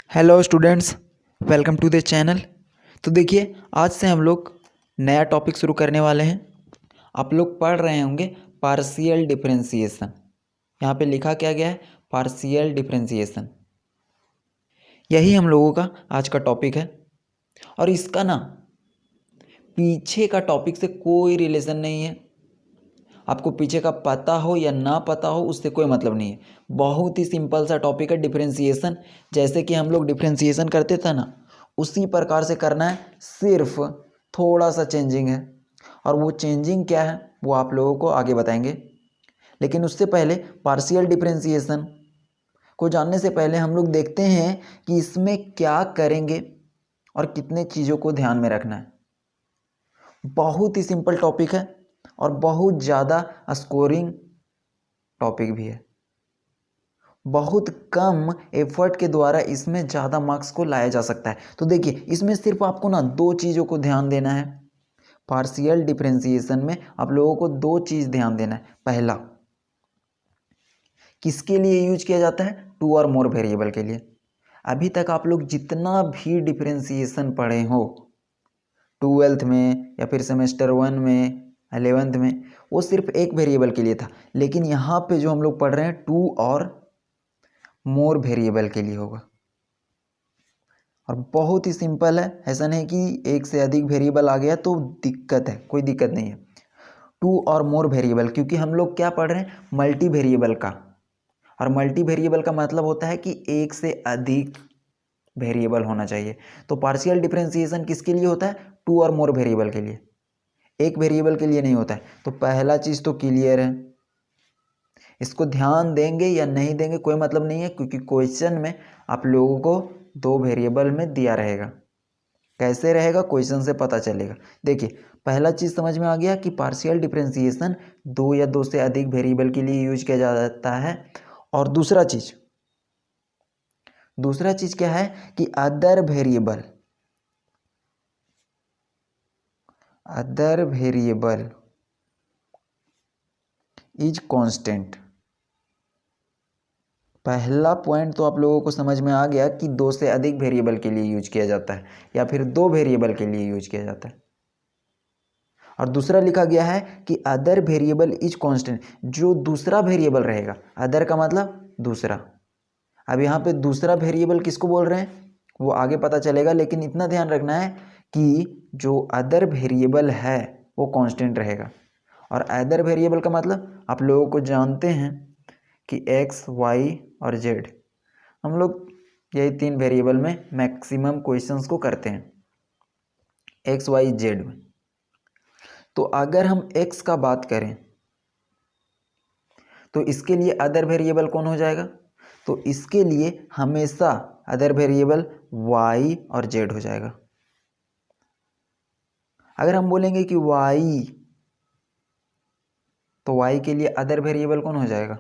Hello students, welcome to the channel. तो देखिए, आज से हम लोग नया टॉपिक शुरू करने वाले हैं। आप लोग पढ़ रहे होंगे पार्शियल डिफरेंशिएशन। यहाँ पे लिखा क्या गया है? Partial differentiation. यही हम लोगों का आज का टॉपिक है। और इसका ना पीछे का टॉपिक से कोई रिलेशन नहीं है। आपको पीछे का पता हो या ना पता हो, उससे कोई मतलब नहीं है। बहुत ही सिंपल सा टॉपिक है डिफरेंशिएशन। जैसे कि हम लोग डिफरेंशिएशन करते थे ना, उसी प्रकार से करना है, सिर्फ थोड़ा सा चेंजिंग है। और वो चेंजिंग क्या है वो आप लोगों को आगे बताएंगे। लेकिन उससे पहले पार्शियल डिफरेंशिएशन को जानने से पहले हम लोग देखते हैं कि इसमें क्या करेंगे और कितने चीज़ों को ध्यान में रखना है। बहुत ही सिंपल टॉपिक है और बहुत ज़्यादा स्कोरिंग टॉपिक भी है। बहुत कम एफर्ट के द्वारा इसमें ज़्यादा मार्क्स को लाया जा सकता है। तो देखिए, इसमें सिर्फ आपको ना दो चीज़ों को ध्यान देना है। पार्शियल डिफरेंशिएशन में आप लोगों को दो चीज़ ध्यान देना है। पहला, किसके लिए यूज किया जाता है? टू और मोर वेरिएबल के लिए। अभी तक आप लोग जितना भी डिफरेंशिएशन पढ़े हो, 12th में या फिर सेमेस्टर 1 में, 11th में, वो सिर्फ एक वेरिएबल के लिए था। लेकिन यहाँ पे जो हम लोग पढ़ रहे हैं, टू और मोर वेरिएबल के लिए होगा। और बहुत ही सिंपल है, ऐसा नहीं कि एक से अधिक वेरिएबल आ गया तो दिक्कत है, कोई दिक्कत नहीं है। टू और मोर वेरिएबल, क्योंकि हम लोग क्या पढ़ रहे हैं? मल्टी वेरिएबल का। और मल्टी वेरिएबल का मतलब होता है कि एक से अधिक वेरिएबल होना चाहिए। तो पार्शियल डिफरेंशिएशन किसके लिए होता है? टू और मोर वेरिएबल के लिए, एक वेरिएबल के लिए नहीं होता है। तो पहला चीज़ तो क्लियर है। इसको ध्यान देंगे या नहीं देंगे कोई मतलब नहीं है, क्योंकि क्वेश्चन में आप लोगों को दो वेरिएबल में दिया रहेगा। कैसे रहेगा क्वेश्चन से पता चलेगा। देखिए, पहला चीज़ समझ में आ गया कि पार्शियल डिफरेंशिएशन दो या दो से अधिक वेरिएबल के लिए यूज किया जाता है। और दूसरा चीज़ क्या है कि अदर वेरिएबल इज कांस्टेंट। पहला पॉइंट तो आप लोगों को समझ में आ गया कि दो से अधिक वेरिएबल के लिए यूज किया जाता है या फिर दो वेरिएबल के लिए यूज किया जाता है। और दूसरा लिखा गया है कि अदर वेरिएबल इज कांस्टेंट। जो दूसरा वेरिएबल रहेगा, अदर का मतलब दूसरा। अब यहाँ पे दूसरा वेरिएबल किसको बोल रहे हैं वो आगे पता चलेगा, लेकिन इतना ध्यान रखना है कि जो अदर वेरिएबल है वो कांस्टेंट रहेगा। और अदर वेरिएबल का मतलब आप लोगों को जानते हैं कि एक्स, वाई और जेड। हम लोग यही तीन वेरिएबल में मैक्सिमम क्वेश्चंस को करते हैं, एक्स, वाई, जेड में। तो अगर हम एक्स का बात करें तो इसके लिए अदर वेरिएबल कौन हो जाएगा? तो इसके लिए हमेशा अदर वेरिएबल वाई और जेड हो जाएगा। अगर हम बोलेंगे कि वाई, तो वाई के लिए अदर वेरिएबल कौन हो जाएगा?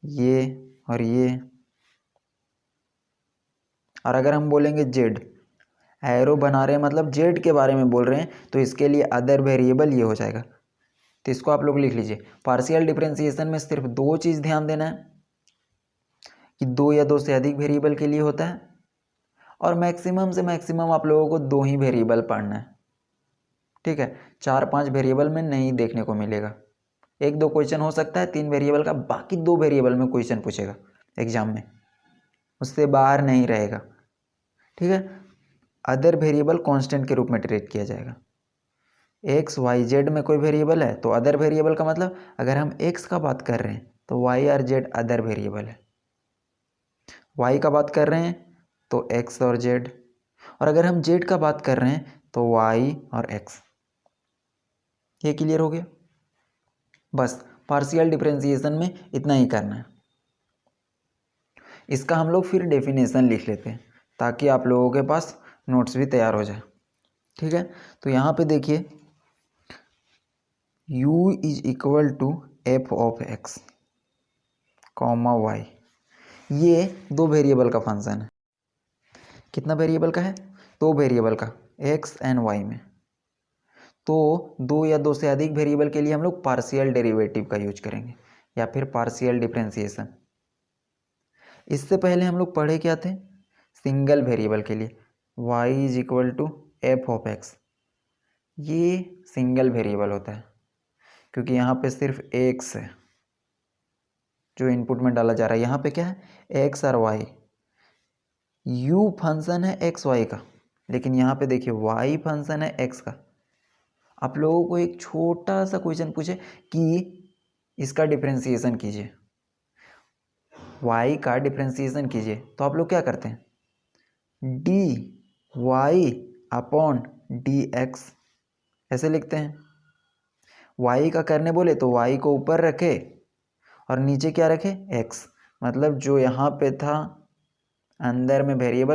ये और ये। और अगर हम बोलेंगे जेड, एरो बना रहे हैं मतलब जेड के बारे में बोल रहे हैं, तो इसके लिए अदर वेरिएबल ये हो जाएगा। तो इसको आप लोग लिख लीजिए। पार्शियल डिफरेंशिएशन में सिर्फ दो चीज़ ध्यान देना है कि दो या दो से अधिक वेरिएबल के लिए होता है, और मैक्सिमम से मैक्सिमम आप लोगों को दो ही वेरिएबल पढ़ना है। ठीक है, 4-5 वेरिएबल में नहीं देखने को मिलेगा। एक दो क्वेश्चन हो सकता है 3 वेरिएबल का, बाकी दो वेरिएबल में क्वेश्चन पूछेगा एग्जाम में, उससे बाहर नहीं रहेगा। ठीक है, अदर वेरिएबल कांस्टेंट के रूप में ट्रीट किया जाएगा। एक्स, वाई, जेड में कोई वेरिएबल है तो अदर वेरिएबल का मतलब, अगर हम एक्स का बात कर रहे हैं तो वाई और जेड अदर वेरिएबल है। वाई का बात कर रहे हैं तो एक्स और जेड, और अगर हम जेड का बात कर रहे हैं तो वाई और एक्स। ये क्लियर हो गया? बस पार्शियल डिफरेंशिएशन में इतना ही करना है। इसका हम लोग फिर डेफिनेशन लिख लेते हैं ताकि आप लोगों के पास नोट्स भी तैयार हो जाए। ठीक है, तो यहाँ पे देखिए, u is equal to f of x comma y. ये दो वेरिएबल का फंक्शन है। कितना वेरिएबल का है? दो वेरिएबल का, एक्स एंड वाई में। तो दो या दो से अधिक वेरिएबल के लिए हम लोग पार्शियल डेरिवेटिव का यूज करेंगे या फिर पार्शियल डिफरेंशिएशन। इससे पहले हम लोग पढ़े क्या थे? सिंगल वेरिएबल के लिए y is equal to f of x, ये सिंगल वेरिएबल होता है क्योंकि यहाँ पे सिर्फ एक्स है जो इनपुट में डाला जा रहा है। यहाँ पे क्या है, एक्स और वाई। यू फंक्शन है एक्स वाई का, लेकिन यहाँ पे देखिए वाई फंक्शन है एक्स का। आप लोगों को एक छोटा सा क्वेश्चन पूछे कि इसका डिफरेंशिएशन कीजिए, y का डिफरेंशिएशन कीजिए, तो आप लोग क्या करते हैं, d y upon d x ऐसे लिखते हैं। y का करने बोले तो y को ऊपर रखे और नीचे क्या रखे, x, मतलब जो यहाँ पे था अंदर में वेरिएबल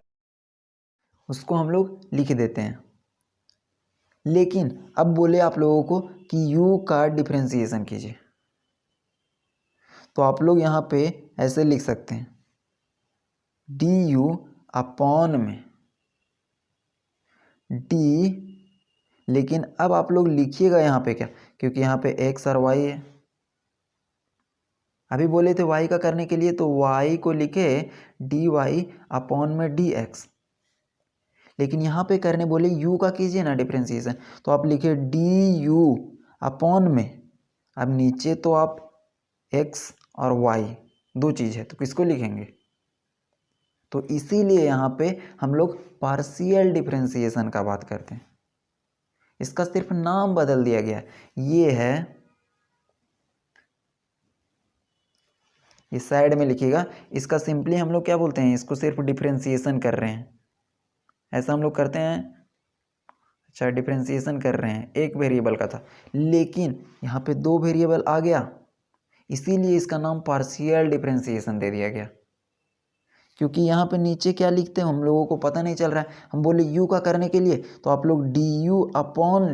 उसको हम लोग लिख देते हैं। लेकिन अब बोले आप लोगों को कि u का डिफरेंशिएशन कीजिए, तो आप लोग यहाँ पे ऐसे लिख सकते हैं, डी यू अपॉन में डी, लेकिन अब आप लोग लिखिएगा यहाँ पे क्या, क्योंकि यहाँ पे x और y है। अभी बोले थे y का करने के लिए तो y को लिखे डी वाई अपॉन में डी एक्स, लेकिन यहाँ पे करने बोले u का कीजिए ना डिफरेंशिएशन, तो आप लिखे डी यू अपॉन में, अब नीचे तो आप x और y दो चीज़ है तो किसको लिखेंगे, तो इसीलिए यहाँ पे हम लोग पार्शियल डिफरेंशिएशन का बात करते हैं। इसका सिर्फ नाम बदल दिया गया, ये है, इस साइड में लिखिएगा, इसका सिंपली हम लोग क्या बोलते हैं, इसको सिर्फ डिफरेंशिएशन कर रहे हैं, ऐसा हम लोग करते हैं। अच्छा, डिफरेंशिएशन कर रहे हैं, एक वेरिएबल का था लेकिन यहाँ पे दो वेरिएबल आ गया, इसीलिए इसका नाम पार्शियल डिफरेंशिएशन दे दिया गया। क्योंकि यहाँ पे नीचे क्या लिखते हैं हम लोगों को पता नहीं चल रहा है, हम बोले u का करने के लिए तो आप लोग डी यू अपॉन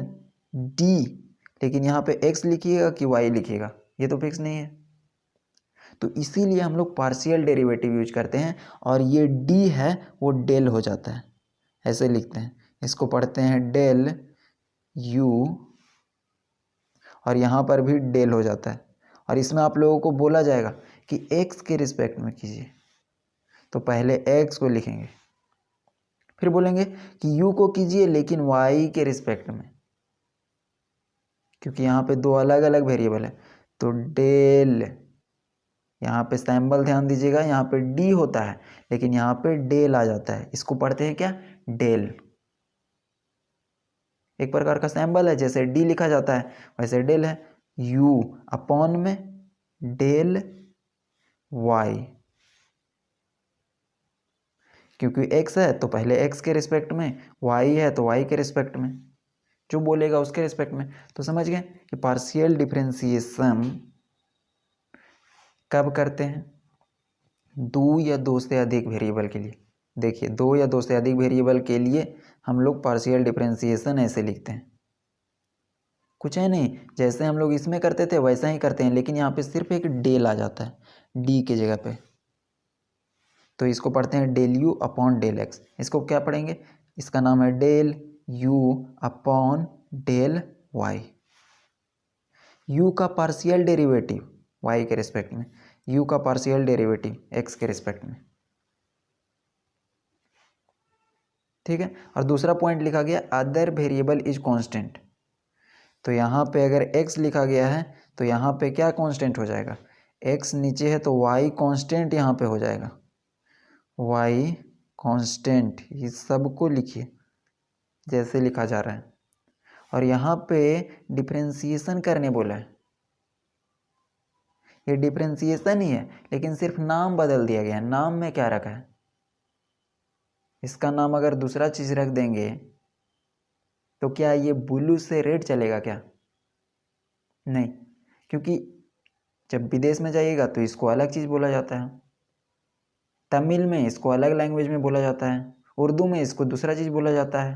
डी, लेकिन यहाँ पे x लिखिएगा कि y लिखिएगा, ये तो फिक्स नहीं है, तो इसीलिए हम लोग पार्शियल डेरिवेटिव यूज करते हैं और ये d है वो डेल हो जाता है, ऐसे लिखते हैं, इसको पढ़ते हैं डेल u, और यहाँ पर भी डेल हो जाता है। और इसमें आप लोगों को बोला जाएगा कि x के रिस्पेक्ट में कीजिए, तो पहले x को लिखेंगे, फिर बोलेंगे कि u को कीजिए लेकिन y के रिस्पेक्ट में, क्योंकि यहाँ पे दो अलग अलग वेरिएबल है, तो डेल, यहाँ पे सैम्बल ध्यान दीजिएगा, यहाँ पे d होता है लेकिन यहाँ पे डेल आ जाता है, इसको पढ़ते हैं क्या, डेल, एक प्रकार का सैम्बल है, जैसे d लिखा जाता है वैसे डेल है, u अपॉन में डेल y, क्योंकि x है तो पहले x के रिस्पेक्ट में, y है तो y के रिस्पेक्ट में, जो बोलेगा उसके रिस्पेक्ट में। तो समझ गए कि पार्शियल डिफरेंशिएशन कब करते हैं, दो या दो से अधिक वेरिएबल के लिए। देखिए दो या दो से अधिक वेरिएबल के लिए हम लोग पार्शियल डिफरेंशिएशन ऐसे लिखते हैं, कुछ है नहीं, जैसे हम लोग इसमें करते थे वैसा ही करते हैं, लेकिन यहाँ पे सिर्फ एक डेल आ जाता है डी के जगह पे, तो इसको पढ़ते हैं del u upon del x. इसको क्या पढ़ेंगे, इसका नाम है del u upon del y, u का पार्शियल डेरिवेटिव वाई के रिस्पेक्ट में, यू का पार्शियल डेरिवेटिव एक्स के रिस्पेक्ट में, ठीक है। और दूसरा पॉइंट लिखा गया अदर वेरिएबल इज कांस्टेंट, तो यहाँ पे अगर x लिखा गया है तो यहाँ पे क्या कांस्टेंट हो जाएगा, x नीचे है तो y कांस्टेंट यहाँ पे हो जाएगा, y कांस्टेंट, ये सबको लिखिए जैसे लिखा जा रहा है। और यहाँ पे डिफरेंशिएशन करने बोला है, ये डिफरेंशिएशन ही है लेकिन सिर्फ नाम बदल दिया गया है। नाम में क्या रखा है, इसका नाम अगर दूसरा चीज़ रख देंगे तो क्या ये ब्लू से रेड चलेगा क्या, नहीं, क्योंकि जब विदेश में जाइएगा तो इसको अलग चीज़ बोला जाता है, तमिल में इसको अलग लैंग्वेज में बोला जाता है, उर्दू में इसको दूसरा चीज़ बोला जाता है।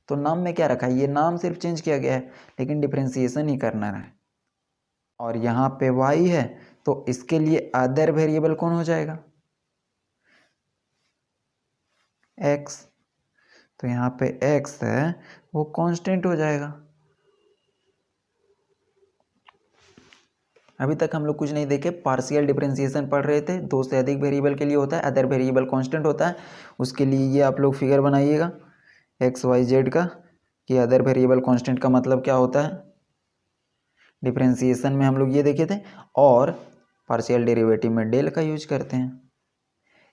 तो नाम में क्या रखा है, ये नाम सिर्फ चेंज किया गया है लेकिन डिफरेंशिएशन ही करना है। और यहाँ पे y है तो इसके लिए अदर वेरिएबल कौन हो जाएगा, x, तो यहाँ पे x है वो कांस्टेंट हो जाएगा। अभी तक हम लोग कुछ नहीं देखे, पार्शियल डिफरेंशिएशन पढ़ रहे थे। दो से अधिक वेरिएबल के लिए होता है, अदर वेरिएबल कांस्टेंट होता है। उसके लिए ये आप लोग फिगर बनाइएगा एक्स वाई जेड का, कि अदर वेरिएबल कांस्टेंट का मतलब क्या होता है। डिफरेंशिएशन में हम लोग ये देखे थे, और पार्शियल डेरिवेटिव में डेल का यूज करते हैं।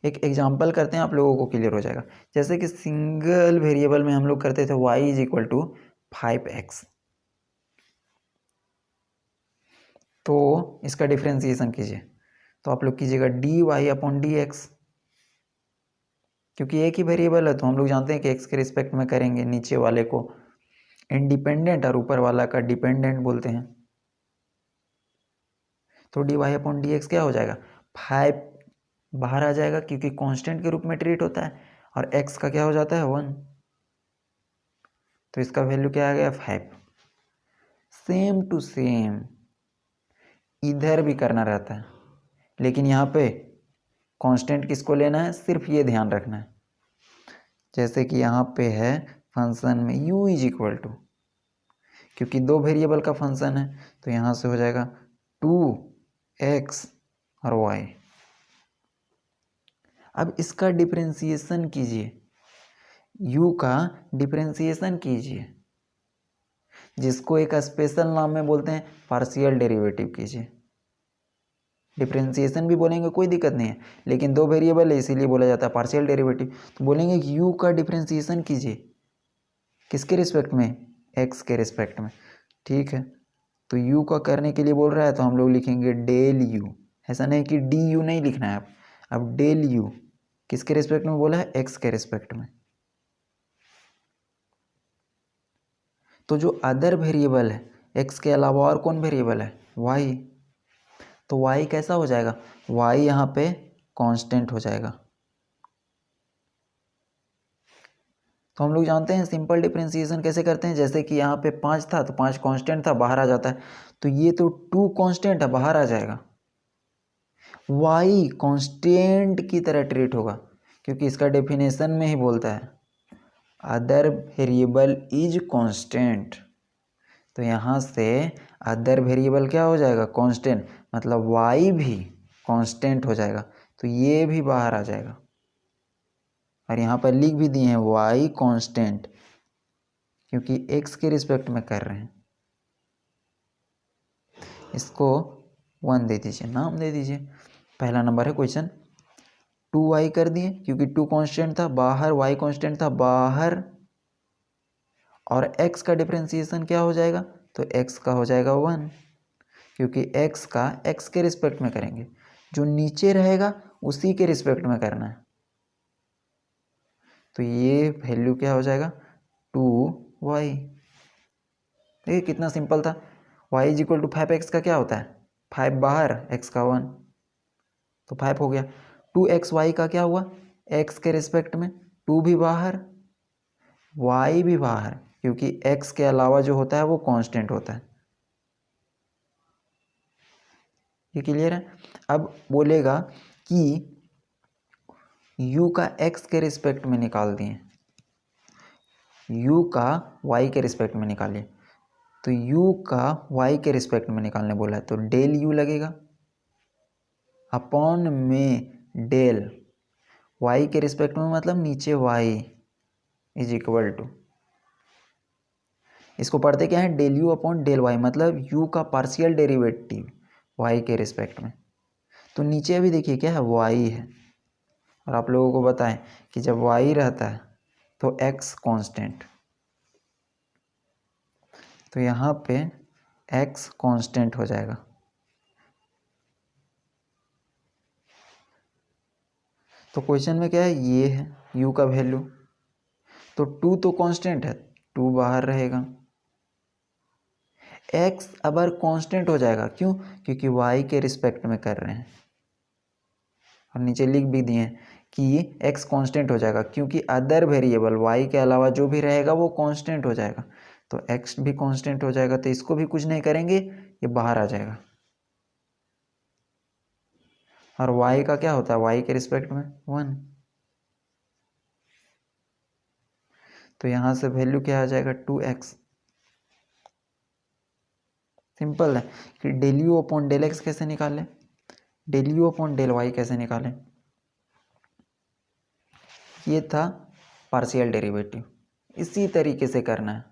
एक एग्जांपल करते हैं, आप लोगों को क्लियर हो जाएगा। जैसे कि सिंगल वेरिएबल में हम लोग करते थे y is equal to 5x, तो इसका डिफरेंशिएशन कीजिए, तो आप लोग कीजिएगा d y upon d x. क्योंकि एक ही वेरिएबल है तो हम लोग जानते हैं कि x के रिस्पेक्ट में करेंगे, नीचे वाले को इंडिपेंडेंट और ऊपर वाला का डिपेंडेंट बोलते हैं। तो d y upon d x क्या हो जाएगा, 5 बाहर आ जाएगा क्योंकि कांस्टेंट के रूप में ट्रीट होता है, और x का क्या हो जाता है 1, तो इसका वैल्यू क्या आ गया 5। सेम टू सेम इधर भी करना रहता है, लेकिन यहाँ पे कांस्टेंट किसको लेना है, सिर्फ ये ध्यान रखना है। जैसे कि यहाँ पे है फंक्शन में u इज इक्वल टू, क्योंकि दो वेरिएबल का फंक्शन है तो यहाँ से हो जाएगा 2x और y। अब इसका डिफरेंशिएशन कीजिए, u का डिफरेंशिएशन कीजिए, जिसको एक स्पेशल नाम में बोलते हैं पार्शियल डेरिवेटिव कीजिए। डिफरेंशिएशन भी बोलेंगे कोई दिक्कत नहीं है, लेकिन दो वेरिएबल है इसीलिए बोला जाता है पार्शियल डेरिवेटिव। तो बोलेंगे कि u का डिफरेंशिएशन कीजिए, किसके रिस्पेक्ट में, x के रिस्पेक्ट में। ठीक है, तो u का करने के लिए बोल रहा है तो हम लोग लिखेंगे डेल u, ऐसा नहीं कि डी यू नहीं लिखना है। अब डेल u किसके रिस्पेक्ट में बोला है, x के रिस्पेक्ट में। तो जो अदर वेरिएबल है x के अलावा और कौन वेरिएबल है, y, तो y कैसा हो जाएगा, y यहाँ पे कांस्टेंट हो जाएगा। तो हम लोग जानते हैं सिंपल डिफरेंशिएशन कैसे करते हैं, जैसे कि यहाँ पे 5 था तो 5 कांस्टेंट था, बाहर आ जाता है, तो ये तो 2 कांस्टेंट है, बाहर आ जाएगा। y कांस्टेंट की तरह ट्रीट होगा, क्योंकि इसका डेफिनेशन में ही बोलता है अदर वेरिएबल इज कांस्टेंट। तो यहाँ से अदर वेरिएबल क्या हो जाएगा, कांस्टेंट, मतलब y भी कांस्टेंट हो जाएगा, तो ये भी बाहर आ जाएगा। और यहाँ पर लिख भी दिए हैं y कांस्टेंट, क्योंकि x के रिस्पेक्ट में कर रहे हैं। इसको 1 दे दीजिए, नाम दे दीजिए। पहला नंबर है क्वेश्चन, 2y कर दिए क्योंकि 2 कांस्टेंट था बाहर, y कांस्टेंट था बाहर, और x का डिफरेंशिएशन क्या हो जाएगा, तो x का हो जाएगा 1, क्योंकि x का x के रिस्पेक्ट में करेंगे, जो नीचे रहेगा उसी के रिस्पेक्ट में करना है। तो ये वैल्यू क्या हो जाएगा 2y। देखिए कितना सिंपल था। y is equal to 5x का क्या होता है, 5 बाहर, x का 1, तो 5 हो गया। 2xy का क्या हुआ, x के रिस्पेक्ट में, 2 भी बाहर, y भी बाहर, क्योंकि x के अलावा जो होता है वो कांस्टेंट होता है। ये क्लियर है। अब बोलेगा कि u का x के रिस्पेक्ट में निकाल दिए, u का y के रिस्पेक्ट में निकालिए, तो u का y के रिस्पेक्ट में निकालने बोला है, तो डेल u लगेगा अपॉन में डेल y के रिस्पेक्ट में, मतलब नीचे y इज इक्वल टू, इसको पढ़ते क्या है, del u upon del y, मतलब u का पार्शियल डेरिवेटिव y के रिस्पेक्ट में। तो नीचे अभी देखिए क्या है, y है, और आप लोगों को बताएं कि जब y रहता है तो x कांस्टेंट, तो यहाँ पे x कांस्टेंट हो जाएगा। तो क्वेश्चन में क्या है, ये है u का वैल्यू, तो 2 तो कांस्टेंट है, 2 बाहर रहेगा, x अबर कांस्टेंट हो जाएगा, क्यों, क्योंकि y के रिस्पेक्ट में कर रहे हैं, और नीचे लिख भी दिए हैं कि x कांस्टेंट हो जाएगा, क्योंकि अदर वेरिएबल y के अलावा जो भी रहेगा वो कांस्टेंट हो जाएगा, तो x भी कांस्टेंट हो जाएगा, तो इसको भी कुछ नहीं करेंगे, ये बाहर आ जाएगा। और y का क्या होता है, y के रिस्पेक्ट में 1, तो यहाँ से वैल्यू क्या आ जाएगा 2x। सिंपल है कि del u upon del x कैसे निकालें, del u upon del y कैसे निकालें। ये था पार्शियल डेरिवेटिव। इसी तरीके से करना है,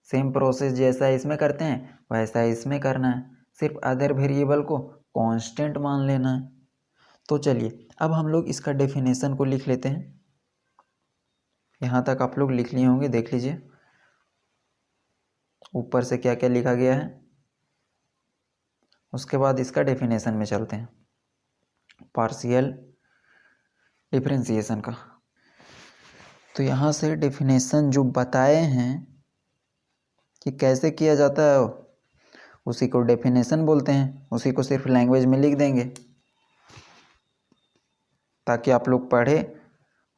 सेम प्रोसेस जैसा इसमें करते हैं वैसा इसमें करना है, सिर्फ अदर वेरिएबल को कांस्टेंट मान लेना है। तो चलिए अब हम लोग इसका डेफिनेशन को लिख लेते हैं। यहाँ तक आप लोग लिख लिए होंगे, देख लीजिए ऊपर से क्या क्या लिखा गया है। उसके बाद इसका डेफिनेशन में चलते हैं, पार्शियल डिफरेंशिएशन का। तो यहाँ से डेफिनेशन जो बताए हैं कि कैसे किया जाता है उसी को डेफिनेशन बोलते हैं, उसी को सिर्फ लैंग्वेज में लिख देंगे ताकि आप लोग पढ़े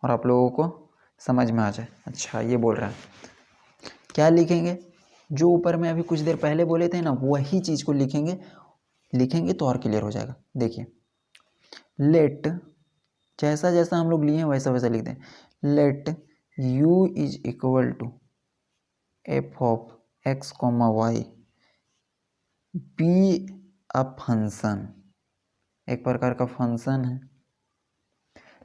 और आप लोगों को समझ में आ जाए। अच्छा ये बोल रहा है, क्या लिखेंगे, जो ऊपर में अभी कुछ देर पहले बोले थे ना वही चीज़ को लिखेंगे तो और क्लियर हो जाएगा। देखिए लेट, जैसा जैसा हम लोग लिए हैं वैसा वैसा लिख दें। Let u is equal to f of x comma y be a function, एक प्रकार का फंक्शन है।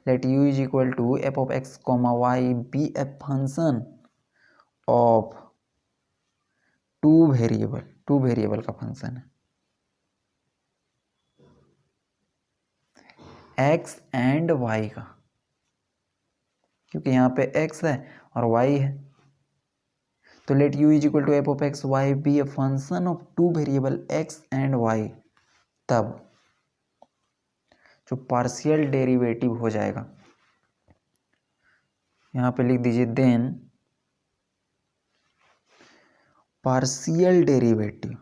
Let u is equal to f of x comma y be a function of two variable का फंक्शन है, x and y का, क्योंकि यहाँ पे x है और y है। तो let u is equal to f of x y be a function of two variable x and y, तब जो पार्शियल डेरिवेटिव हो जाएगा, यहाँ पे लिख दीजिए देन पार्शियल डेरिवेटिव,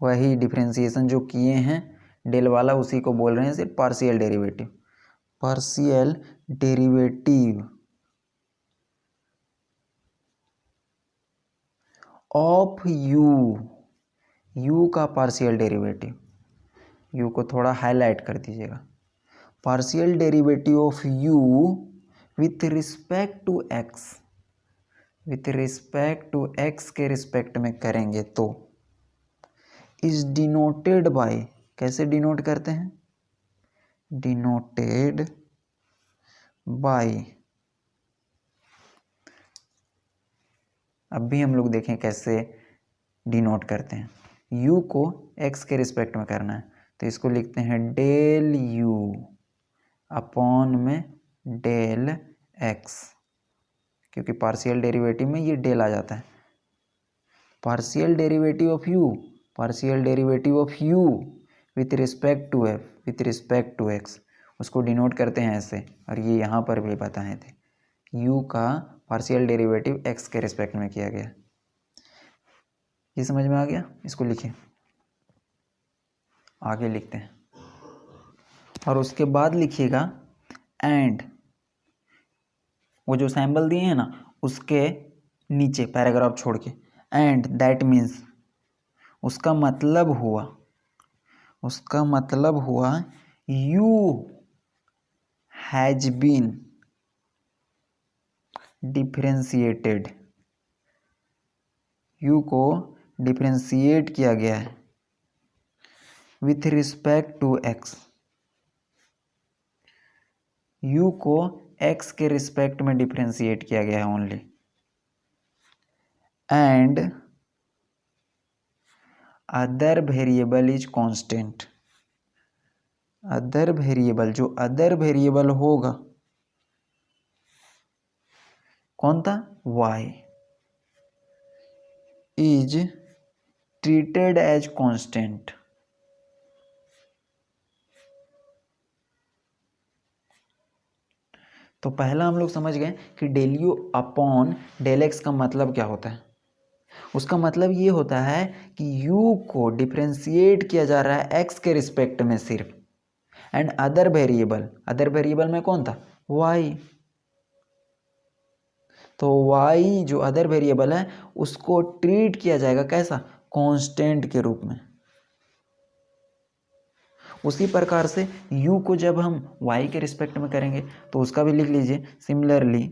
वही डिफरेंशिएशन जो किए हैं डेल वाला उसी को बोल रहे हैं सिर्फ partial derivative. Partial derivative of u का पार्शियल डेरिवेटिव, यू को थोड़ा हाईलाइट कर दीजिएगा। Partial derivative of u with respect to x, with respect to x के रिस्पेक्ट में करेंगे तो इज डिनोटेड बाय, कैसे डिनोट करते हैं, डिनोटेड बाय, अब भी हम लोग देखें कैसे डिनोट करते हैं। u को x के रिस्पेक्ट में करना है तो इसको लिखते हैं डेल u अपॉन में डेल x, क्योंकि पार्शियल डेरिवेटिव में ये डेल आ जाता है। Partial derivative of u, partial derivative of u with respect to f, with respect to x, उसको डिनोट करते हैं ऐसे, और ये यहाँ पर भी बताए थे u का पार्शियल डेरिवेटिव x के रिस्पेक्ट में किया गया। ये समझ में आ गया, इसको लिखिए, आगे लिखते हैं। और उसके बाद लिखिएगा एंड, वो जो सैम्बल दिए हैं ना उसके नीचे पैराग्राफ छोड़ के, एंड दैट मीन्स, उसका मतलब हुआ u has been differentiated, u को डिफरेंशिएट किया गया है with respect to x, u को एक्स के रिस्पेक्ट में डिफरेंशिएट किया गया है only, and other variable is constant, other variable, जो अदर वेरिएबल होगा कौन था, y is treated as constant. तो पहला हम लोग समझ गए कि del u upon del x का मतलब क्या होता है। उसका मतलब ये होता है कि u को डिफरेंशिएट किया जा रहा है x के रिस्पेक्ट में सिर्फ, एंड अदर वेरिएबल में कौन था, y। तो y जो अदर वेरिएबल है उसको ट्रीट किया जाएगा कैसा, कांस्टेंट के रूप में। उसी प्रकार से u को जब हम y के रिस्पेक्ट में करेंगे तो उसका भी लिख लीजिए similarly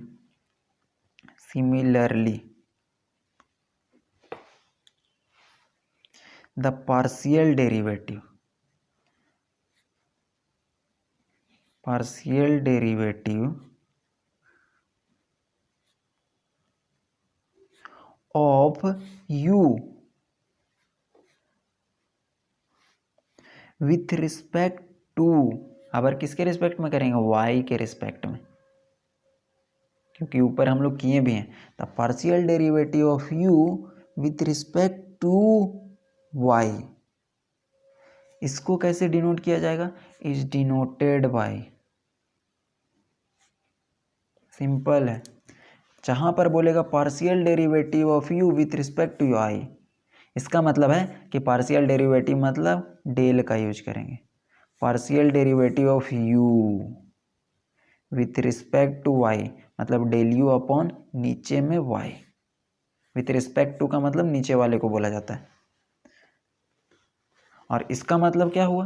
the partial derivative of u with respect to, अगर किसके रिस्पेक्ट में करेंगे, y के रिस्पेक्ट में, क्योंकि ऊपर हम लोग किए भी हैं। The partial derivative of u with respect to y, इसको कैसे डिनोट किया जाएगा, इज डिनोटेड बाय, सिंपल है। जहां पर बोलेगा partial derivative of u with respect to y, इसका मतलब है कि पार्शियल डेरिवेटिव मतलब डेल का यूज करेंगे। Partial derivative of u with respect to y मतलब डेल u अपॉन नीचे में y, विथ रिस्पेक्ट टू का मतलब नीचे वाले को बोला जाता है। और इसका मतलब क्या हुआ,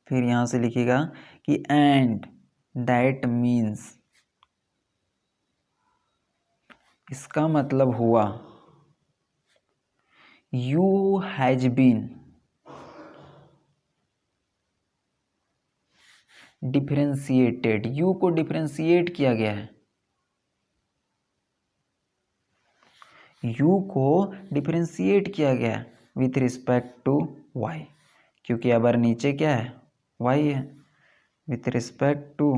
फिर यहां से लिखिएगा कि एंड दैट मीन्स, इसका मतलब हुआ u has been differentiated, u को डिफरेंशिएट किया गया है, u को डिफरेंशिएट किया गया है विथ रिस्पेक्ट टू y, क्योंकि अबर नीचे क्या है, y है, with respect to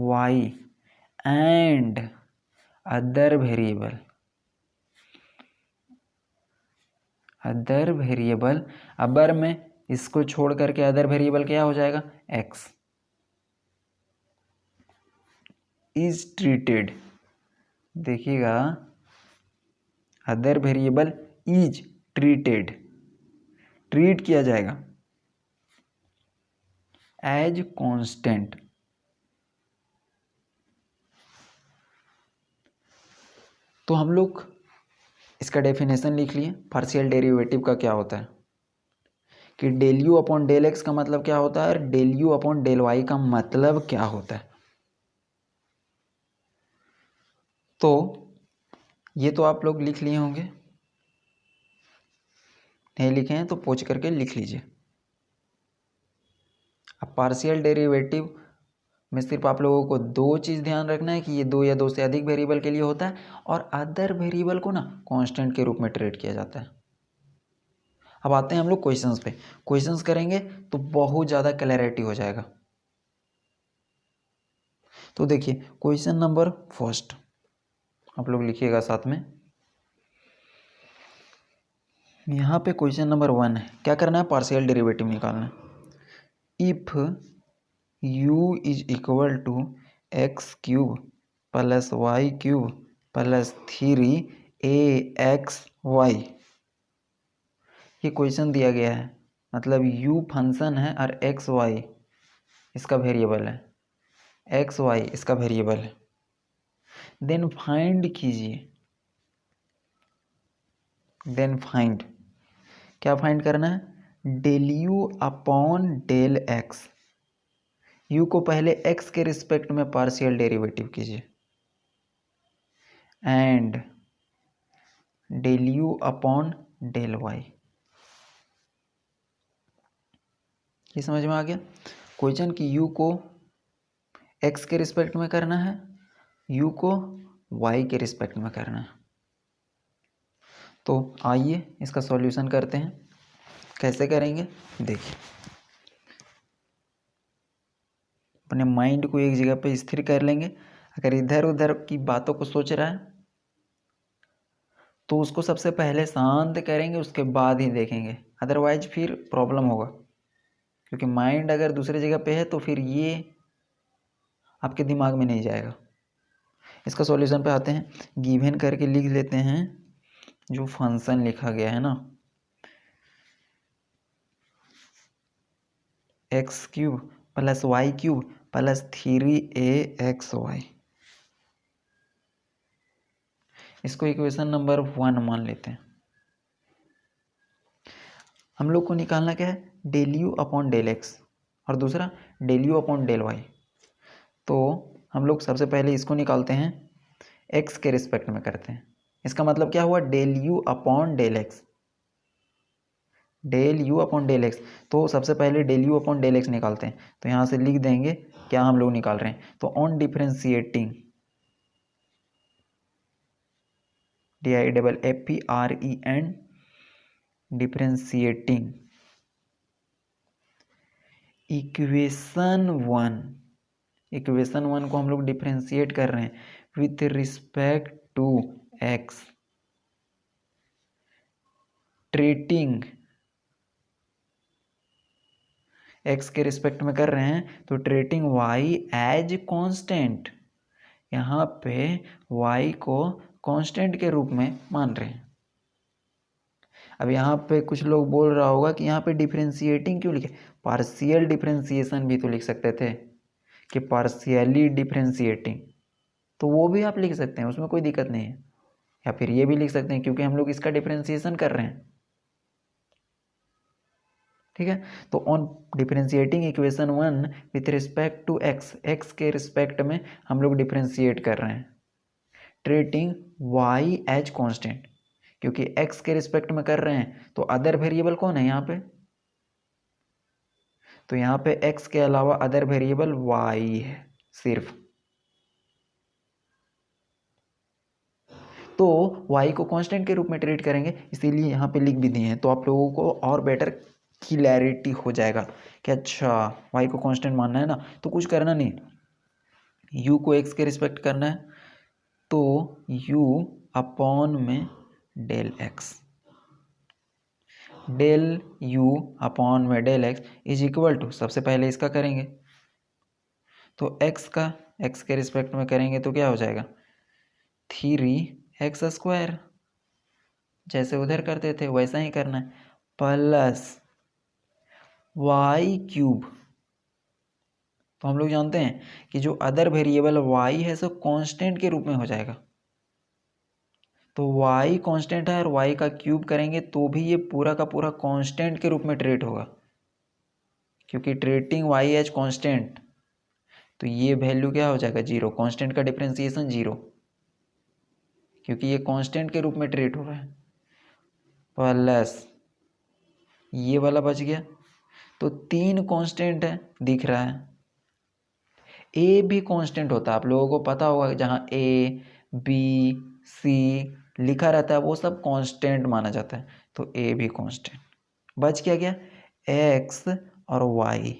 y and other variable, अबर में इसको छोड़ करके अदर वेरिएबल क्या हो जाएगा, x इज ट्रीटेड, देखिएगा other variable is treated, treat किया जाएगा एज कांस्टेंट। तो हम लोग इसका डेफिनेशन लिख लिए, पार्शियल डेरिवेटिव का क्या होता है कि del u upon del x का मतलब क्या होता है और del u upon del y का मतलब क्या होता है। तो ये तो आप लोग लिख लिए होंगे, नहीं लिखे हैं तो पूछ करके लिख लीजिए। अब पार्शियल डेरिवेटिव में सिर्फ आप लोगों को दो चीज़ ध्यान रखना है कि ये दो या दो से अधिक वेरिएबल के लिए होता है और अदर वेरिएबल को ना कांस्टेंट के रूप में ट्रीट किया जाता है। अब आते हैं हम लोग क्वेश्चंस पे, क्वेश्चंस करेंगे तो बहुत ज़्यादा क्लैरिटी हो जाएगा। तो देखिए क्वेश्चन नंबर फर्स्ट आप लोग लिखिएगा साथ में, यहाँ पे क्वेश्चन नंबर 1 है, क्या करना है, पार्शियल डेरिवेटिव निकालना है। If u is equal to x cube plus y cube plus 3aXy, ये क्वेश्चन दिया गया है, मतलब u फंक्शन है और xy इसका वेरिएबल है, xy इसका वेरिएबल है। देन फाइंड कीजिए, देन फाइंड, क्या फाइंड करना है, del u upon del x, u को पहले x के रिस्पेक्ट में पार्शियल डेरिवेटिव कीजिए and del u upon del y. ये समझ में आ गया क्वेश्चन की u को x के रिस्पेक्ट में करना है, u को y के रिस्पेक्ट में करना है। तो आइए इसका सॉल्यूशन करते हैं, कैसे करेंगे देखिए। अपने माइंड को एक जगह पे स्थिर कर लेंगे, अगर इधर उधर की बातों को सोच रहा है तो उसको सबसे पहले शांत करेंगे, उसके बाद ही देखेंगे, अदरवाइज फिर प्रॉब्लम होगा, क्योंकि माइंड अगर दूसरी जगह पे है तो फिर ये आपके दिमाग में नहीं जाएगा। इसका सॉल्यूशन पे आते हैं, गिवन करके लिख लेते हैं जो फंक्शन लिखा गया है ना, x cube plus y cube plus 3aXy, इसको इक्वेशन नंबर 1 मान लेते हैं। हम लोग को निकालना क्या है, del u upon del x और दूसरा del u upon del y. तो हम लोग सबसे पहले इसको निकालते हैं, एक्स के रिस्पेक्ट में करते हैं। इसका मतलब क्या हुआ, del u upon del x, del u upon del x. तो सबसे पहले del u upon del x निकालते हैं, तो यहाँ से लिख देंगे क्या हम लोग निकाल रहे हैं। तो on differentiating, DIFFEREN, differentiating equation one को हम लोग डिफ्रेंशिएट कर रहे हैं with respect to x, treating x के रिस्पेक्ट में कर रहे हैं, तो ट्रीटिंग वाई एज कांस्टेंट, यहाँ पे वाई को कांस्टेंट के रूप में मान रहे हैं। अब यहाँ पे कुछ लोग बोल रहा होगा कि यहाँ पे डिफ्रेंशिएटिंग क्यों लिखे, पार्शियल डिफ्रेंशिएशन भी तो लिख सकते थे कि पार्शियली डिफ्रेंशिएटिंग, तो वो भी आप लिख सकते हैं, उसमें कोई दिक्कत नहीं है। या फिर ये भी लिख सकते हैं क्योंकि हम लोग इसका डिफ्रेंशिएशन कर रहे हैं, ठीक है। तो on differentiating equation one with respect to x, x के रिस्पेक्ट में हम लोग डिफ्रेंशिएट कर रहे हैं, ट्रीटिंग वाई एज कांस्टेंट, क्योंकि एक्स के रिस्पेक्ट में कर रहे हैं तो अदर वेरिएबल कौन है यहाँ पे, तो यहाँ पे एक्स के अलावा अदर वेरिएबल वाई है सिर्फ, तो y को कांस्टेंट के रूप में ट्रीट करेंगे, इसीलिए यहाँ पे लिख भी दिए हैं, तो आप लोगों को और बेटर क्लैरिटी हो जाएगा कि अच्छा y को कांस्टेंट मानना है ना, तो कुछ करना नहीं, u को x के रिस्पेक्ट करना है, तो u अपॉन में del x, del u upon में del x is equal to, सबसे पहले इसका करेंगे, तो x का x के रिस्पेक्ट में करेंगे तो क्या हो जाएगा 3x², जैसे उधर करते थे वैसा ही करना है, प्लस y³। तो हम लोग जानते हैं कि जो अदर वेरिएबल y है सो कांस्टेंट के रूप में हो जाएगा, तो y कांस्टेंट है और y का क्यूब करेंगे तो भी ये पूरा का पूरा कांस्टेंट के रूप में ट्रीट होगा, क्योंकि ट्रीटिंग y एज कांस्टेंट, तो ये वैल्यू क्या हो जाएगा 0, कांस्टेंट का डिफरेंशिएशन 0, क्योंकि ये कांस्टेंट के रूप में ट्रीट हो रहा है, प्लस ये वाला बच गया, तो 3 कांस्टेंट है दिख रहा है, ए भी कांस्टेंट होता है, आप लोगों को पता होगा जहाँ ए बी सी लिखा रहता है वो सब कांस्टेंट माना जाता है, तो ए भी कांस्टेंट, बच क्या गया एक्स और वाई,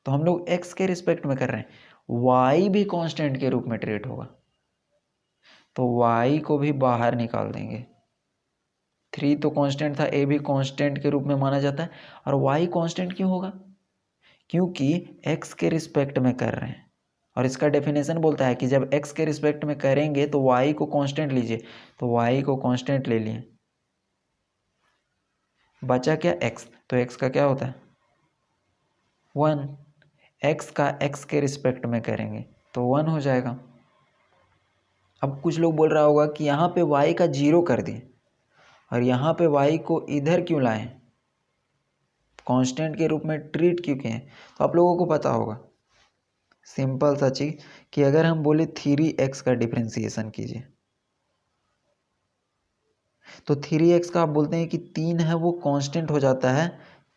तो हम लोग एक्स के रिस्पेक्ट में कर रहे हैं, वाई भी कांस्टेंट के रूप में ट्रीट होगा, तो वाई को भी बाहर निकाल देंगे, 3 तो कांस्टेंट था, ए भी कांस्टेंट के रूप में माना जाता है, और वाई कांस्टेंट क्यों होगा, क्योंकि x के रिस्पेक्ट में कर रहे हैं, और इसका डेफिनेशन बोलता है कि जब x के रिस्पेक्ट में करेंगे तो y को कांस्टेंट लीजिए, तो y को कांस्टेंट ले लिए, बचा क्या x, तो x का क्या होता है 1, x का x के रिस्पेक्ट में करेंगे तो 1 हो जाएगा। अब कुछ लोग बोल रहा होगा कि यहाँ पे y का 0 कर दिए और यहाँ पे y को इधर क्यों लाएं, कांस्टेंट के रूप में ट्रीट क्यों किए, तो आप लोगों को पता होगा सिंपल सा चीज कि अगर हम बोले 3x का डिफरेंशिएशन कीजिए, तो 3x का आप बोलते हैं कि 3 है वो कांस्टेंट हो जाता है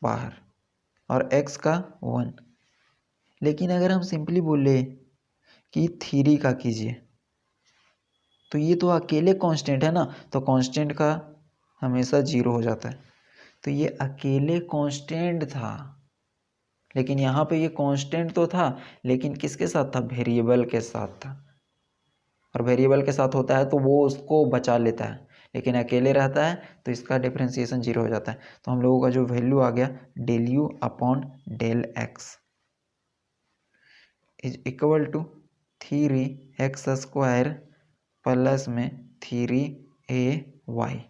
बाहर, और x का 1, लेकिन अगर हम सिंपली बोले कि 3 का कीजिए, तो ये तो अकेले कांस्टेंट है ना, तो कांस्टेंट का हमेशा 0 हो जाता है, तो ये अकेले कांस्टेंट था, लेकिन यहाँ पे ये कांस्टेंट तो था लेकिन किसके साथ था, वेरिएबल के साथ था, और वेरिएबल के साथ होता है तो वो उसको बचा लेता है, लेकिन अकेले रहता है तो इसका डिफरेंशिएशन 0 हो जाता है, तो हम लोगों का जो वैल्यू आ गया del u upon del x is equal to 3x² plus में 3ay।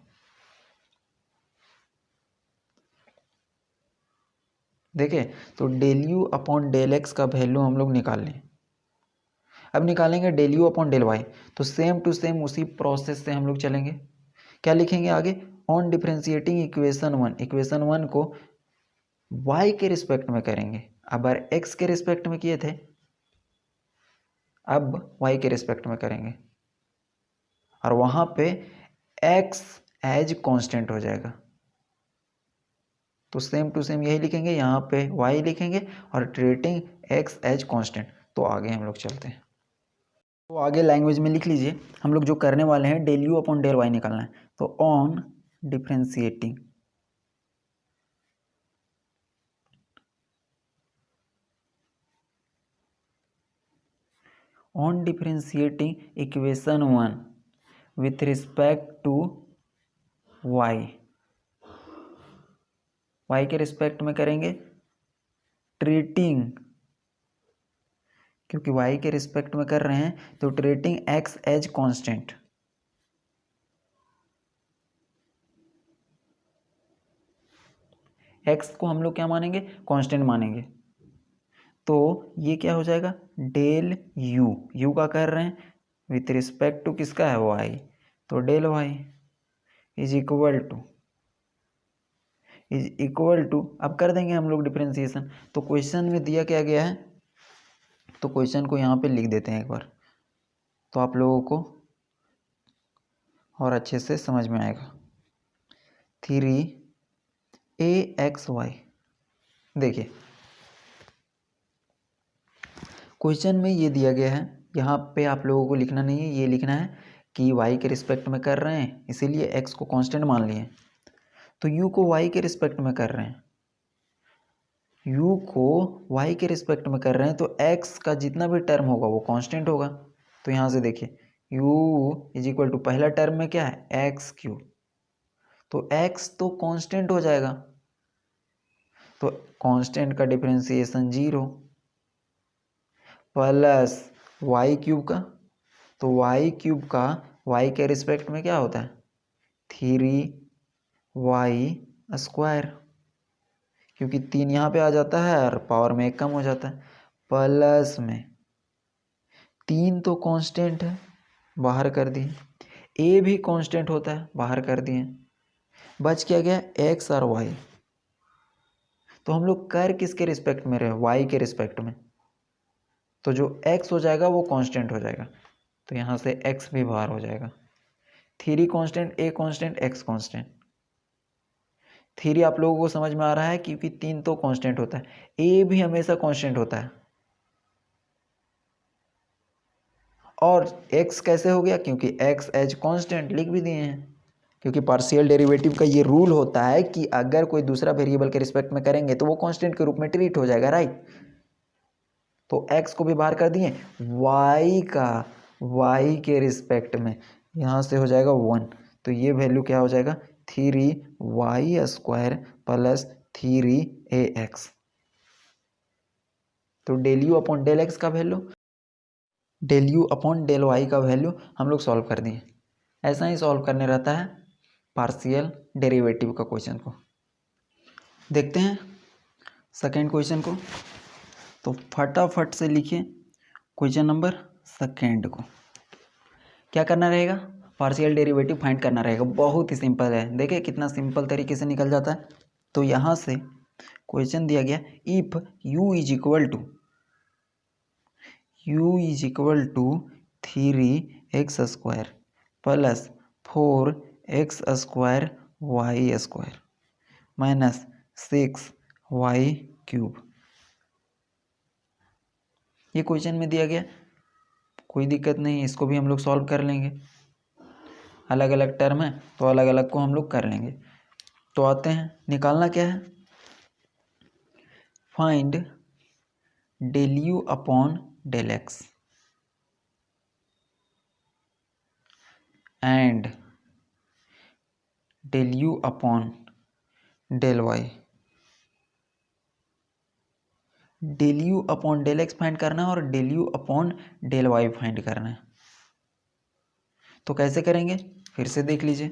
देखे, तो del u upon del x का वैल्यू हम लोग निकाल लें, अब निकालेंगे del u upon del y, तो सेम टू सेम उसी प्रोसेस से हम लोग चलेंगे, क्या लिखेंगे आगे, ऑन डिफरेंशिएटिंग इक्वेशन वन को y के रिस्पेक्ट में करेंगे, अब x के रिस्पेक्ट में किए थे, अब y के रिस्पेक्ट में करेंगे, और वहाँ पे x एज कांस्टेंट हो जाएगा, तो सेम टू सेम यही लिखेंगे, यहाँ पे वाई लिखेंगे और ट्रीटिंग एक्स एज कांस्टेंट। तो आगे हम लोग चलते हैं। तो आगे लैंग्वेज में लिख लीजिए, हम लोग जो करने वाले हैं del u upon del y निकालना है। तो on differentiating equation 1 with respect to y के रिस्पेक्ट में करेंगे ट्रीटिंग, क्योंकि y के रिस्पेक्ट में कर रहे हैं तो treating x as constant. x को हम लोग क्या मानेंगे, कांस्टेंट मानेंगे। तो ये क्या हो जाएगा, डेल u का कर रहे हैं विथ रिस्पेक्ट टू किसका है, y। तो del y is equal to अब कर देंगे हम लोग डिफरेंशिएशन। तो क्वेश्चन में दिया क्या गया है, तो क्वेश्चन को यहाँ पे लिख देते हैं एक बार, तो आप लोगों को और अच्छे से समझ में आएगा। 3axy, देखिए क्वेश्चन में ये दिया गया है, यहाँ पे आप लोगों को लिखना नहीं है, ये लिखना है कि y के रिस्पेक्ट में कर रहे हैं इसीलिए x को कांस्टेंट मान लिए। तो u को y के रिस्पेक्ट में कर रहे हैं, u को y के रिस्पेक्ट में कर रहे हैं, तो x का जितना भी टर्म होगा वो कांस्टेंट होगा। तो यहाँ से देखिए u इज इक्वल टू पहला टर्म में क्या है, एक्स क्यूब, तो x तो कांस्टेंट हो जाएगा, तो कांस्टेंट का डिफरेंशिएशन 0 प्लस वाई क्यूब का, तो वाई क्यूब का y के रिस्पेक्ट में क्या होता है, 3y², क्योंकि 3 यहाँ पे आ जाता है और पावर में 1 कम हो जाता है, प्लस में 3 तो कांस्टेंट है बाहर कर दिए, a भी कांस्टेंट होता है बाहर कर दिए, बच क्या गया x और y। तो हम लोग कर किसके रिस्पेक्ट में रहे, y के रिस्पेक्ट में, तो जो x हो जाएगा वो कांस्टेंट हो जाएगा, तो यहाँ से x भी बाहर हो जाएगा। 3 constant, a constant, x constant. 3 आप लोगों को समझ में आ रहा है क्योंकि 3 तो कांस्टेंट होता है, a भी हमेशा कांस्टेंट होता है। और x कैसे हो गया, क्योंकि x एज कांस्टेंट लिख भी दिए हैं, क्योंकि पार्शियल डेरिवेटिव का ये रूल होता है कि अगर कोई दूसरा वेरिएबल के रिस्पेक्ट में करेंगे तो वो कांस्टेंट के रूप में ट्रीट हो जाएगा, राइट। तो x को भी बाहर कर दिए, y के रिस्पेक्ट में यहाँ से हो जाएगा 1, तो ये वैल्यू क्या हो जाएगा, 3y² प्लस 3ax। तो del u upon del x का value, del u upon del y का वैल्यू हम लोग सॉल्व कर दिए। ऐसा ही सॉल्व करने रहता है पार्शियल डेरिवेटिव का क्वेश्चन को। देखते हैं सेकेंड क्वेश्चन को, तो फटाफट से लिखिए क्वेश्चन नंबर सेकेंड को। क्या करना रहेगा, पार्शियल डेरिवेटिव फाइंड करना रहेगा। बहुत ही सिंपल है, देखिए कितना सिंपल तरीके से निकल जाता है। तो यहाँ से क्वेश्चन दिया गया, if u is equal to 3x² plus 4x² minus 6y³। ये क्वेश्चन में दिया गया, कोई दिक्कत नहीं, इसको भी हम लोग सॉल्व कर लेंगे। अलग अलग टर्म है तो अलग अलग को हम लोग कर लेंगे। तो आते हैं, निकालना क्या है, find del u upon del x and del u upon del y. Del u upon del x find करना है और del u upon del y find करना है। तो कैसे करेंगे, फिर से देख लीजिए,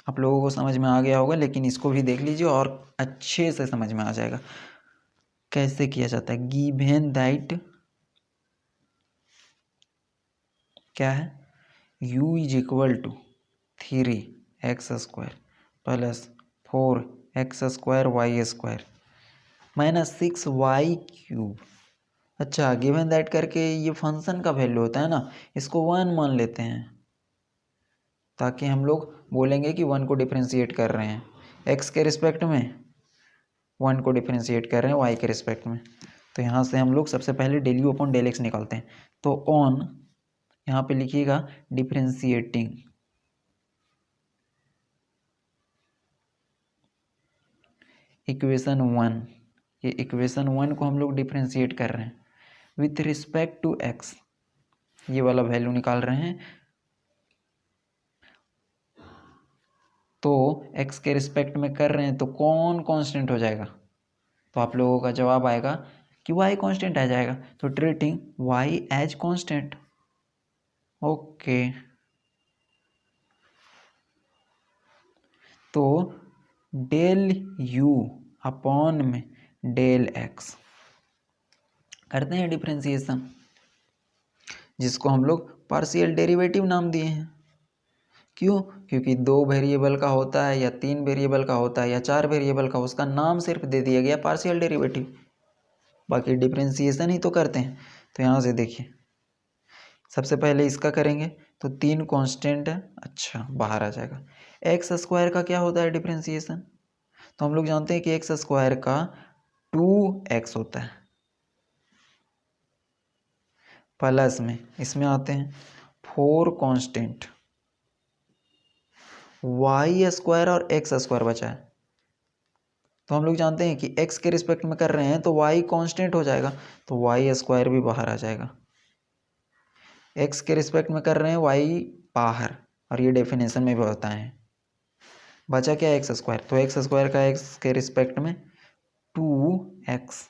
आप लोगों को समझ में आ गया होगा, लेकिन इसको भी देख लीजिए और अच्छे से समझ में आ जाएगा कैसे किया जाता है। गिवन दैट क्या है, u is equal to 3x² plus 4x² minus 6y³। अच्छा, गिवन दैट करके ये फंक्शन का वैल्यू होता है ना, इसको 1 मान लेते हैं ताकि हम लोग बोलेंगे कि 1 को डिफ्रेंशिएट कर रहे हैं x के रिस्पेक्ट में, वन को डिफ्रेंशिएट कर रहे हैं वाई के रिस्पेक्ट में। तो यहाँ से हम लोग सबसे पहले del u upon del x निकालते हैं। तो ऑन यहाँ पे लिखिएगा डिफ्रेंशिएटिंग इक्वेशन वन, ये इक्वेशन वन को हम लोग डिफ्रेंशिएट कर रहे हैं विथ रिस्पेक्ट टू एक्स, ये वाला वैल्यू निकाल रहे हैं। तो x के रिस्पेक्ट में कर रहे हैं तो कौन कांस्टेंट हो जाएगा, तो आप लोगों का जवाब आएगा कि y कांस्टेंट आ जाएगा। तो treating y as constant. Okay, तो डेल u अपॉन में डेल x करते हैं डिफ्रेंशिएशन, जिसको हम लोग पार्शियल डेरिवेटिव नाम दिए हैं। क्यों? क्योंकि 2 वेरिएबल का होता है या 3 वेरिएबल का होता है या 4 वेरिएबल का, उसका नाम सिर्फ दे दिया गया पार्शियल डेरिवेटिव, बाकी डिफ्रेंशिएशन ही तो करते हैं। तो यहाँ से देखिए, सबसे पहले इसका करेंगे तो 3 कांस्टेंट है, अच्छा बाहर आ जाएगा। एक्स स्क्वायर का क्या होता है डिफ्रेंशिएशन, तो हम लोग जानते हैं कि एक्स स्क्वायर का 2x होता है, प्लस में इसमें आते हैं 4 कांस्टेंट वाई स्क्वायर और एक्स स्क्वायर बचा है। तो हम लोग जानते हैं कि x के रिस्पेक्ट में कर रहे हैं तो y कांस्टेंट हो जाएगा, तो वाई स्क्वायर भी बाहर आ जाएगा। x के रिस्पेक्ट में कर रहे हैं y बाहर, और ये डेफिनेशन में भी बताए हैं। बचा क्या एक्स स्क्वायर, तो एक्स स्क्वायर का x के रिस्पेक्ट में 2x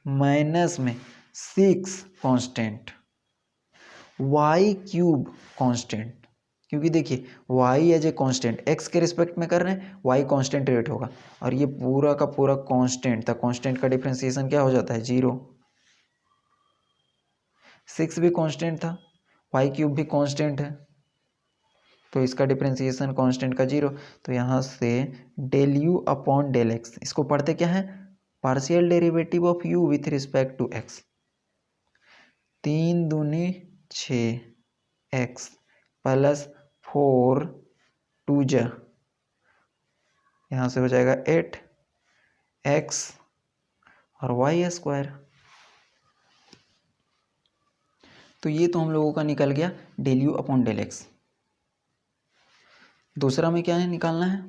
माइनस में 6 कांस्टेंट y क्यूब कांस्टेंट, क्योंकि देखिए y as a constant x के रिस्पेक्ट में कर रहे हैं, y कांस्टेंट रेट होगा, और ये पूरा का पूरा कांस्टेंट था। कांस्टेंट का डिफरेंशिएशन क्या हो जाता है, 0। 6 भी कांस्टेंट था, y क्यूब भी कांस्टेंट है, तो इसका डिफरेंशिएशन कांस्टेंट का 0। तो यहाँ से del u upon del x, इसको पढ़ते क्या है, partial derivative of u with respect to x। 3 दूनी 6x प्लस 4 2 जा, यहाँ से हो जाएगा 8x और y स्क्वायर। तो ये तो हम लोगों का निकल गया del u upon del x. दूसरा में क्या है निकालना है,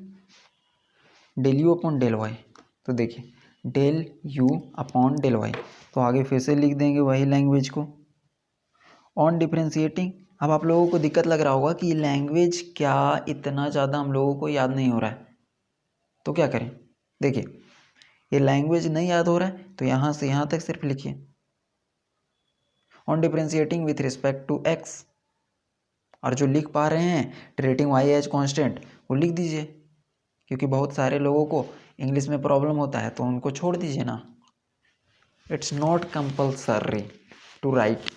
del u upon del y. तो देखिए del u upon del y, तो आगे फिर से लिख देंगे वही लैंग्वेज को ऑन डिफ्रेंशिएटिंग। अब आप लोगों को दिक्कत लग रहा होगा कि लैंग्वेज क्या इतना ज़्यादा हम लोगों को याद नहीं हो रहा है, तो क्या करें। देखिए ये लैंग्वेज नहीं याद हो रहा है तो यहाँ से यहाँ तक सिर्फ लिखिए on differentiating with respect to x, और जो लिख पा रहे हैं ट्रीटिंग वाई एज कांस्टेंट वो लिख दीजिए, क्योंकि बहुत सारे लोगों को इंग्लिश में प्रॉब्लम होता है तो उनको छोड़ दीजिए ना। It's not compulsory to write,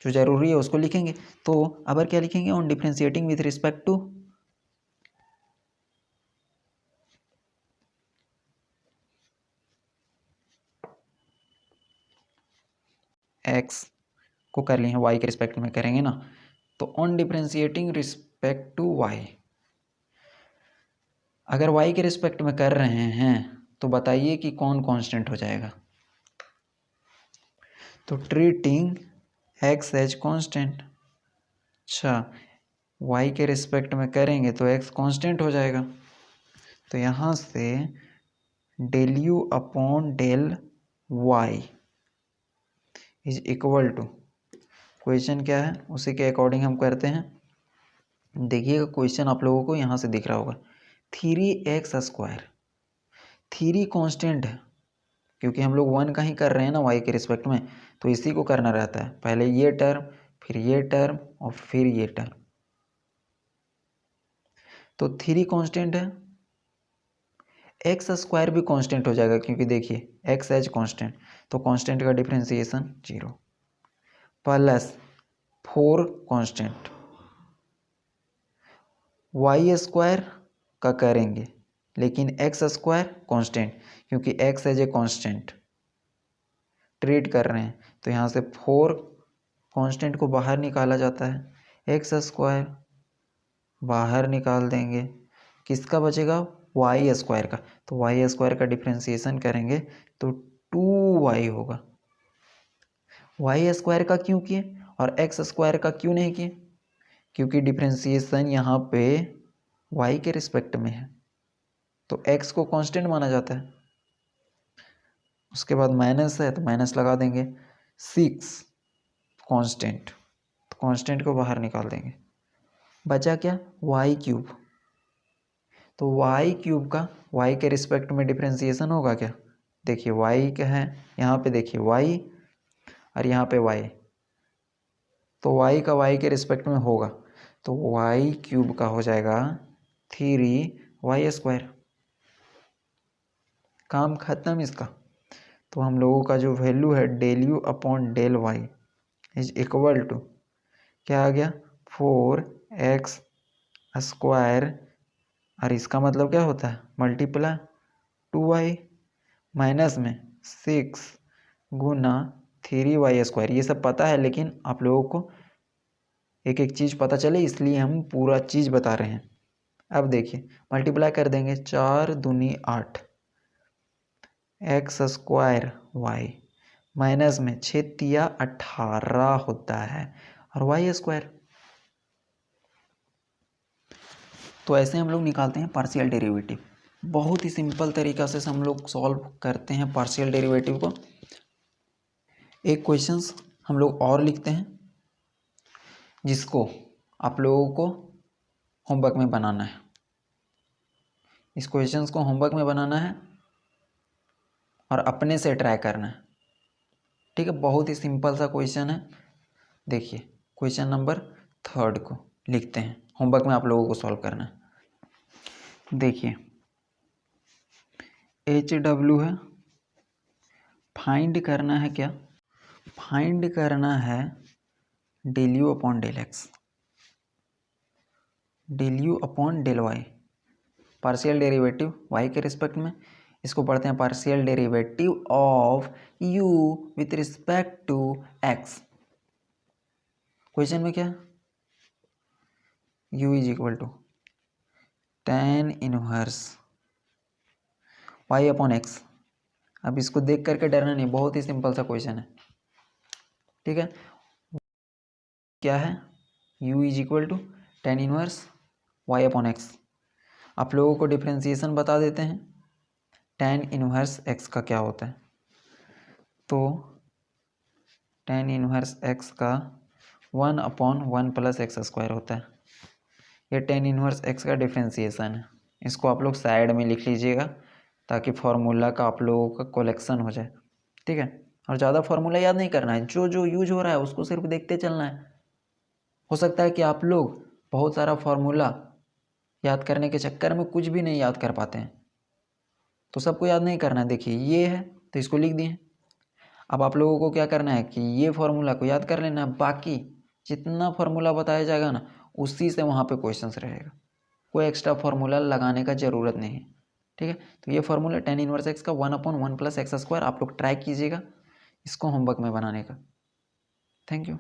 जो ज़रूरी है उसको लिखेंगे। तो अब क्या लिखेंगे, on differentiating with respect to x को कर लिए हैं, वाई के रिस्पेक्ट में करेंगे ना, तो on differentiating respect to y. अगर y के रिस्पेक्ट में कर रहे हैं तो बताइए कि कौन कांस्टेंट हो जाएगा, तो ट्रीटिंग x एज कांस्टेंट। अच्छा y के रिस्पेक्ट में करेंगे तो x कांस्टेंट हो जाएगा, तो यहाँ से del u upon del y is equal to, question क्या है उसी के अकॉर्डिंग हम करते हैं। देखिएगा क्वेश्चन आप लोगों को यहाँ से दिख रहा होगा 3x स्क्वायर, 3 कांस्टेंट है क्योंकि हम लोग 1 का ही कर रहे हैं ना y के रिस्पेक्ट में, तो इसी को करना रहता है, पहले ये टर्म फिर ये टर्म और फिर ये टर्म। तो 3 कांस्टेंट है, एक्स स्क्वायर भी कांस्टेंट हो जाएगा क्योंकि देखिए एक्स एज कांस्टेंट, तो कांस्टेंट का differentiation 0 plus 4 constant y square का करेंगे, लेकिन एक्स स्क्वायर कांस्टेंट, क्योंकि x as a constant treat कर रहे हैं, तो यहाँ से 4 कांस्टेंट को बाहर निकाला जाता है, एक्स स्क्वायर बाहर निकाल देंगे, किसका बचेगा वाई स्क्वायर का, तो वाई स्क्वायर का डिफ्रेंसिएशन करेंगे तो 2y होगा। वाई स्क्वायर का क्यों किए और एक्स स्क्वायर का क्यों नहीं किए? क्योंकि डिफ्रेंसिएशन यहाँ पे y के रिस्पेक्ट में है, तो x को कांस्टेंट माना जाता है। उसके बाद माइनस है तो माइनस लगा देंगे, 6 कांस्टेंट, तो कांस्टेंट को बाहर निकाल देंगे, बचा क्या? y cube. तो y क्यूब का y के रिस्पेक्ट में डिफ्रेंसिएशन होगा क्या? देखिए y क्या है, यहाँ पे देखिए y और यहाँ पे y, तो y का y के रिस्पेक्ट में होगा, तो y क्यूब का हो जाएगा 3y स्क्वायर। काम खत्म इसका। तो हम लोगों का जो वैल्यू है del u upon del y is equal to क्या आ गया? 4x स्क्वायर, और इसका मतलब क्या होता है? मल्टीप्लाई 2y माइनस में 6 गुना 3y स्क्वायर। ये सब पता है, लेकिन आप लोगों को एक एक चीज़ पता चले इसलिए हम पूरा चीज़ बता रहे हैं। अब देखिए मल्टीप्लाई कर देंगे, 4 दूनी 8 एक्स स्क्वायर वाई माइनस में 6 तिया 18 होता है और वाई स्क्वायर। तो ऐसे हम लोग निकालते हैं पार्शियल डेरिवेटिव। बहुत ही सिंपल तरीक़ा से हम लोग सॉल्व करते हैं पार्शियल डेरिवेटिव को। एक क्वेश्चंस हम लोग और लिखते हैं जिसको आप लोगों को होमवर्क में बनाना है। इस क्वेश्चंस को होमवर्क में बनाना है और अपने से ट्राई करना है, ठीक है। बहुत ही सिंपल सा क्वेश्चन है। देखिए क्वेश्चन नंबर 3 को लिखते हैं, होमवर्क में आप लोगों को सॉल्व करना है। देखिए HW है, फाइंड करना है क्या? फाइंड करना है del u upon del x, del u upon del y, partial derivative y के रिस्पेक्ट में। इसको पढ़ते हैं partial derivative of u with respect to x. Question में क्या? u is equal to tan inverse y upon x. अब इसको देख करके डरना नहीं, बहुत ही सिंपल सा क्वेश्चन है, ठीक है। क्या है? u is equal to tan inverse y upon x. आप लोगों को डिफ्रेंसिएशन बता देते हैं, tan इनवर्स x का क्या होता है। तो tan इनवर्स x का 1 अपॉन 1 प्लस एक्स स्क्वायर होता है। ये tan इनवर्स x का डिफ्रेंसिएशन है। इसको आप लोग साइड में लिख लीजिएगा ताकि फार्मूला का आप लोगों का कलेक्शन हो जाए, ठीक है। और ज़्यादा फार्मूला याद नहीं करना है, जो जो यूज हो रहा है उसको सिर्फ देखते चलना है। हो सकता है कि आप लोग बहुत सारा फार्मूला याद करने के चक्कर में कुछ भी नहीं याद कर पाते हैं, तो सबको याद नहीं करना है। देखिए ये है तो इसको लिख दिए। अब आप लोगों को क्या करना है कि ये फार्मूला को याद कर लेना है, बाकी जितना फार्मूला बताया जाएगा ना उसी से वहाँ पे क्वेश्चंस रहेगा, कोई एक्स्ट्रा फार्मूला लगाने का ज़रूरत नहीं है, ठीक है। तो ये फार्मूला tan इनवर्स एक्स का 1 अपॉन 1 प्लस एक्स स्क्वायर आप लोग ट्राई कीजिएगा इसको होमवर्क में बनाने का। Thank you.